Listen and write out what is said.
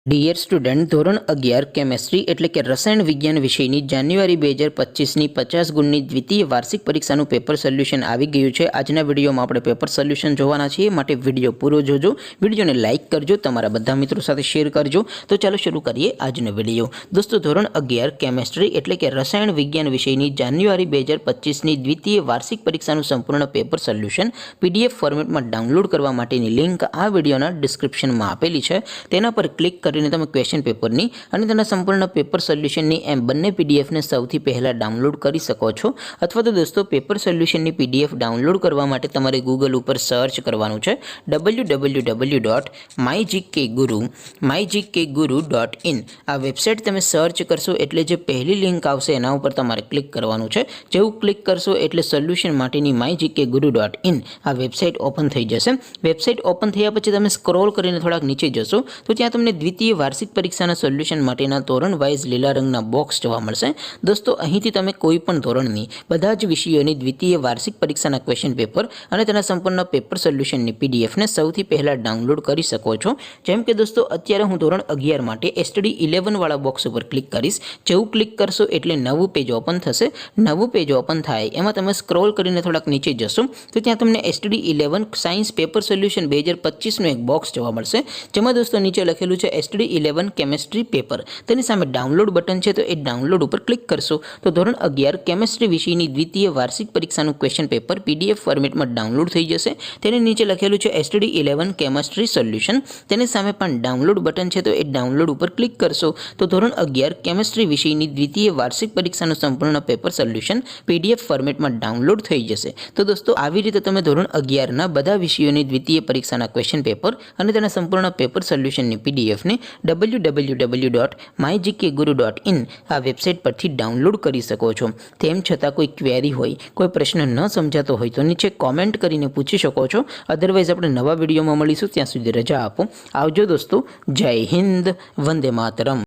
Dear student, ધોરણ 11 chemistry એટલે કે રસાયણ વિજ્ઞાન વિષયની જાન્યુઆરી 2025ની 50 ગુણની દ્વિતીય વાર્ષિક પરીક્ષાનું પેપર સોલ્યુશન આવી ગયું છે। આજના વિડીયોમાં આપણે પેપર સોલ્યુશન જોવાના છીએ, માટે વિડીયો પૂરો જોજો, વિડીયોને લાઇક કરજો, તમારા બધા મિત્રો સાથે શેર કરજો। તો ચાલો શરૂ કરીએ આજનો વિડીયો। દોસ્તો, ધોરણ 11 કેમેસ્ટ્રી એટલે કે રસાયણ વિજ્ઞાન વિષયની જાન્યુઆરી 2025ની દ્વિતીય વાર્ષિક પરીક્ષાનું સંપૂર્ણ પેપર સોલ્યુશન PDF ફોર્મેટમાં ડાઉનલોડ કરવા માટેની લિંક આ વિડીયોના ડિસ્ક્રિપ્શનમાં આપેલી છે। તેના પર ક્લિક કરીને તમે ક્વેશ્ચન પેપરની અને તેના સંપૂર્ણ પેપર સોલ્યુશનની એમ બંને પીડીએફને સૌથી પહેલાં ડાઉનલોડ કરી શકો છો। અથવા તો દોસ્તો, પેપર સોલ્યુશનની PDF ડાઉનલોડ કરવા માટે તમારે ગૂગલ ઉપર સર્ચ કરવાનું છે www.mygkguru.in। આ વેબસાઇટ તમે સર્ચ કરશો એટલે જે પહેલી લિંક આવશે એના ઉપર તમારે ક્લિક કરવાનું છે। જેવું ક્લિક કરશો એટલે સોલ્યુશન માટેની mygkguru.in આ વેબસાઇટ ઓપન થઈ જશે। વેબસાઇટ ઓપન થયા પછી તમે સ્ક્રોલ કરીને થોડાક નીચે જશો તો ત્યાં તમને દ્વિતીય વાર્ષિક પરીક્ષાના સોલ્યુશન માટેના ધોરણ વાઇઝ લીલા રંગના બોક્સ જોવા મળશે। દોસ્તો, અહીંથી તમે કોઈ પણ ધોરણની બધા જ વિષયોની દ્વિતીય વાર્ષિક પરીક્ષાના ક્વેશ્ચન પેપર અને તેના સંપૂર્ણ પેપર સોલ્યુશનની પીડીએફને સૌથી પહેલાં ડાઉનલોડ કરી શકો છો। જેમ કે દોસ્તો, અત્યારે હું ધોરણ 11 માટે STD 11 વાળા બોક્સ ઉપર ક્લિક કરીશ। જેવું ક્લિક કરશો એટલે નવું પેજ ઓપન થશે। નવું પેજ ઓપન થાય એમાં તમે સ્ક્રોલ કરીને થોડાક નીચે જશો તો ત્યાં તમને STD 11 સાયન્સ પેપર સોલ્યુશન 2025નું એક બોક્સ જોવા મળશે, જેમાં દોસ્તો નીચે લખેલું છે STD 11 કેમેસ્ટ્રી પેપર। તેની સામે ડાઉનલોડ બટન છે, તો એ ડાઉનલોડ ઉપર ક્લિક કરશો તો ધોરણ 11 કેમેસ્ટ્રી વિષયની દ્વિતીય વાર્ષિક પરીક્ષાનું ક્વેશ્ચન પેપર PDF ફોર્મેટમાં ડાઉનલોડ થઈ જશે। તેની નીચે લખેલું છે STD 11 કેમેસ્ટ્રી સોલ્યુશન। તેની સામે પણ ડાઉનલોડ બટન છે, તો એ ડાઉનલોડ ઉપર ક્લિક કરશો તો ધોરણ 11 કેમેસ્ટ્રી વિષયની દ્વિતીય વાર્ષિક પરીક્ષાનું સંપૂર્ણ પેપર સોલ્યુશન PDF ફોર્મેટમાં ડાઉનલોડ થઈ જશે। તો દોસ્તો, આવી રીતે તમે ધોરણ 11ના બધા વિષયોની દ્વિતીય પરીક્ષાના ક્વેશ્ચન પેપર અને તેના સંપૂર્ણ પેપર સોલ્યુશનની PDFને www.mygkguru.in આ વેબસાઇટ પરથી ડાઉનલોડ કરી શકો છો। તેમ છતાં કોઈ ક્વેરી હોય, કોઈ પ્રશ્ન ન સમજાતો હોય તો નીચે કોમેન્ટ કરીને પૂછી શકો છો। અધરવાઇઝ આપણે નવા વિડીયોમાં મળીશું, ત્યાં સુધી રજા આપો। આવજો દોસ્તો, જય હિન્દ, વંદે માતરમ।